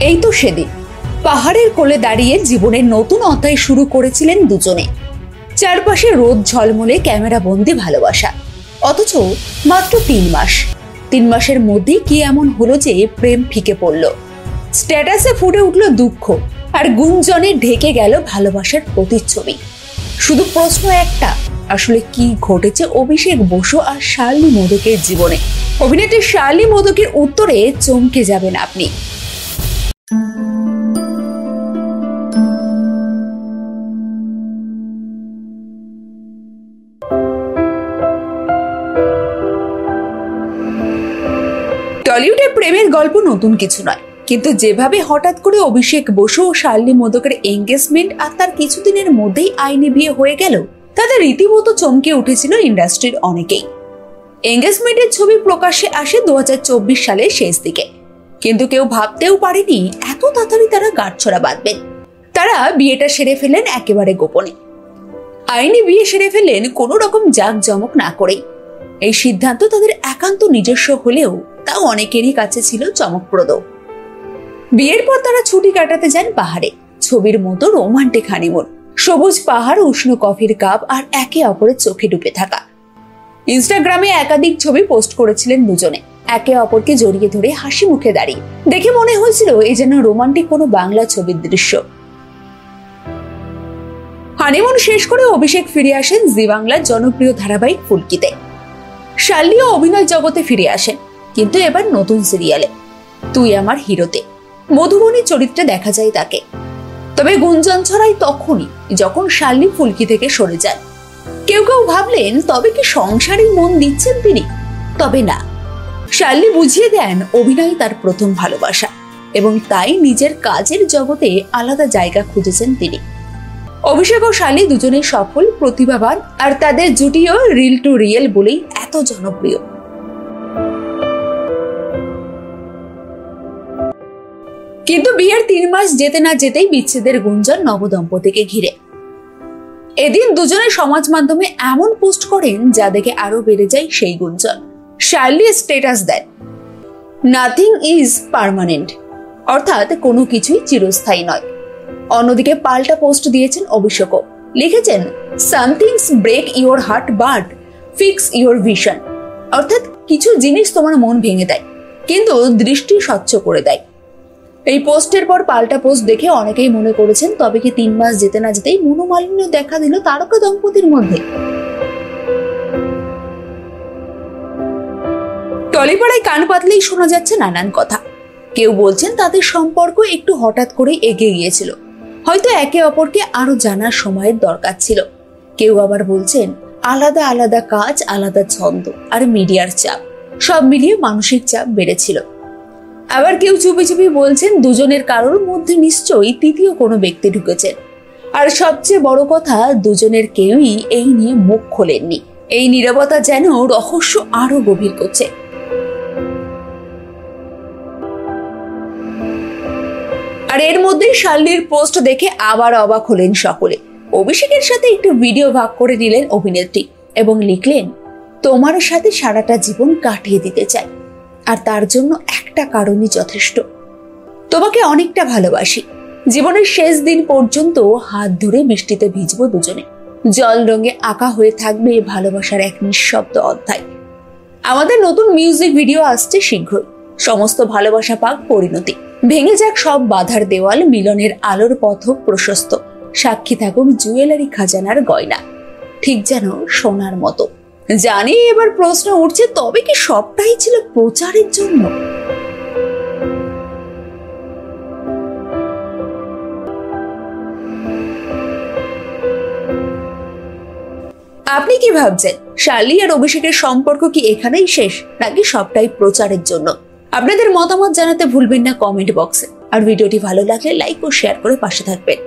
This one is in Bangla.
এই তো সেদিন পাহাড়ের কোলে দাঁড়িয়ে জীবনের নতুন অধ্যায় শুরু করেছিলেন দুজনে। চারপাশে রোদ ঝলমলে ক্যামেরা বন্দি ভালোবাসা। অথচ মাত্র 3 মাসের মধ্যেই কি এমন হলো যে প্রেম ফিকে পড়ল। স্ট্যাটাসে ফুটে উঠল দুঃখ, আর গুঞ্জনে ঢেকে গেল ভালোবাসার প্রতিচ্ছবি। শুধু প্রশ্ন একটা, আসলে কি ঘটেছে অভিষেক বসু আর শার্লি মোদকের জীবনে? অভিনেত্রী শার্লি মোদকের উত্তরে চমকে যাবেন আপনি। টলিউডে প্রেমের গল্প নতুন কিছু নয়, কিন্তু যেভাবে হঠাৎ করে অভিষেক বসু ও শার্লি মোদকের এঙ্গেজমেন্ট আর তার কিছুদিনের মধ্যেই আইনি বিয়ে হয়ে গেল, তাতে রীতিমতো চমকে উঠেছিল ইন্ডাস্ট্রির অনেকেই। এঙ্গেজমেন্টের ছবি প্রকাশ্যে আসে 2024 সালের শেষ দিকে, কিন্তু কেউ ভাবতেও পারেনি এত তাড়াতাড়ি তারা গাঁটছড়া বাঁধবেন। তারা বিয়েটা সেরে ফেলেন একেবারে গোপনে। আইনি বিয়ে সেরে ফেলেন কোনো রকম জাঁকজমক না করেই। এই সিদ্ধান্ত তাদের একান্ত নিজস্ব হলেও তাও অনেকেরই কাছে ছিল চমকপ্রদ। বিয়ের পর তারা ছুটি কাটাতে যান পাহাড়ে। ছবির মতো রোমান্টিক হানিমুন, সবুজ পাহাড়, উষ্ণ কফির কাপ আর একে অপরের চোখে ডুবে থাকা। ইনস্টাগ্রামে একাধিক ছবি পোস্ট করেছিলেন দুজনে, একে অপরকে জড়িয়ে ধরে হাসি মুখে দাঁড়িয়ে। দেখে মনে হয়েছিল এই যেন রোমান্টিক কোনো বাংলা ছবির দৃশ্য। হানিমুন শেষ করে অভিষেক ফিরে আসেন জি বাংলার জনপ্রিয় ধারাবাহিক ফুলকিতে। শার্লিও অভিনয় জগতে ফিরে আসেন, কিন্তু এবার নতুন সিরিয়ালে তুই আমার হিরোতে মধুবনী চরিত্রে দেখা যায় তাকে। তবে গুঞ্জন ছড়াই তখনই যখন শার্লি ফুলকি থেকে সরে যান। কেউ কেউ ভাবলেন তবে কি সংসারে মন দিচ্ছেন তিনি, তবে না। শার্লি বুঝিয়ে দেন অভিনয় তার প্রথম ভালোবাসা, এবং তাই নিজের কাজের জগতে আলাদা জায়গা খুঁজেছেন তিনি। অভিষেক ও শার্লি দুজনেই সফল, প্রতিভাবান, আর তাদের জুটিও রিল টু রিয়েল বলেই এত জনপ্রিয়। কিন্তু বিয়ের 3 মাস যেতে না যেতেই বিচ্ছেদের গুঞ্জন নবদম্পতিকে ঘিরে। এদিন দুজনে সমাজ মাধ্যমে এমন পোস্ট করেন যা দেখে আরো বেড়ে যায় সেই গুঞ্জন। শার্লি স্ট্যাটাস দেন, নাথিং ইজ পার্মানেন্ট, অর্থাৎ কোনো কিছুই চিরস্থায়ী নয়। অন্যদিকে পাল্টা পোস্ট দিয়েছেন অভিষেকও, লিখেছেন some things break your heart but fix your vision, অর্থাৎ কিছু জিনিস তোমার মন ভেঙে দেয় কিন্তু দৃষ্টি স্বচ্ছ করে দেয়। এই পোস্টের পর পাল্টা পোস্ট দেখে অনেকেই মনে করেছেন তবে কি 3 মাস যেতে না যেতেই মনোমালিন্য দেখা দিল তারকা দম্পতির মধ্যে। টলিপাড়ায় কান পাতলেই শোনা যাচ্ছে নানান কথা। কেউ বলছেন তাদের সম্পর্ক একটু হঠাৎ করে এগিয়ে গিয়েছিল, হয়তো একে অপরকে আরো জানার সময়ের দরকার ছিল। কেউ আবার বলছেন আলাদা আলাদা কাজ, আলাদা ছন্দ আর মিডিয়ার চাপ, সব মিলিয়ে মানসিক চাপ বেড়েছিল। আবার কেউ চুপি চুপি বলছেন দুজনের কারোর মধ্যে নিশ্চয়ই তৃতীয় কোনো ব্যক্তি ঢুকেছেন। আর সবচেয়ে বড় কথা, দুজনের কেউই এই নিয়ে মুখ খোলেননি। এই নীরবতা যেন রহস্য আরো গভীর করছে। আর এর মধ্যেই শার্লির পোস্ট দেখে আবার অবাক হলেন সকলে। অভিষেকের সাথে একটু ভিডিও ভাগ করে নিলেন অভিনেত্রী এবং লিখলেন, তোমার সাথে সারাটা জীবন কাটিয়ে দিতে চাই, আর তার জন্য একটা কারণই যথেষ্ট। তোমাকে অনেকটা ভালোবাসি। জীবনের শেষ দিন পর্যন্ত হাত ধরে বৃষ্টিতে ভিজবো দুজনে। জল রঙে আঁকা হয়ে থাকবে ভালোবাসার এক নিঃশব্দ অধ্যায়। আমাদের নতুন মিউজিক ভিডিও আসছে শীঘ্রই। সমস্ত ভালোবাসা পাক পরিণতি, ভেঙে যাক সব বাধার দেওয়াল, মিলনের আলোর পথ প্রশস্ত, সাক্ষী থাকুক জুয়েলারি খাজানার গয়না, ঠিক যেন সোনার মতো। জানি এবার প্রশ্ন উঠছে, তবে কি সবটাই ছিল প্রচারের জন্য? আপনি কি ভাবছেন, শার্লি আর অভিষেকের সম্পর্ক কি এখানেই শেষ, নাকি সবটাই প্রচারের জন্য? আপনাদের মতামত জানাতে ভুলবেন না কমেন্ট বক্সে। আর ভিডিওটি ভালো লাগলে লাইক ও শেয়ার করে পাশে থাকবেন।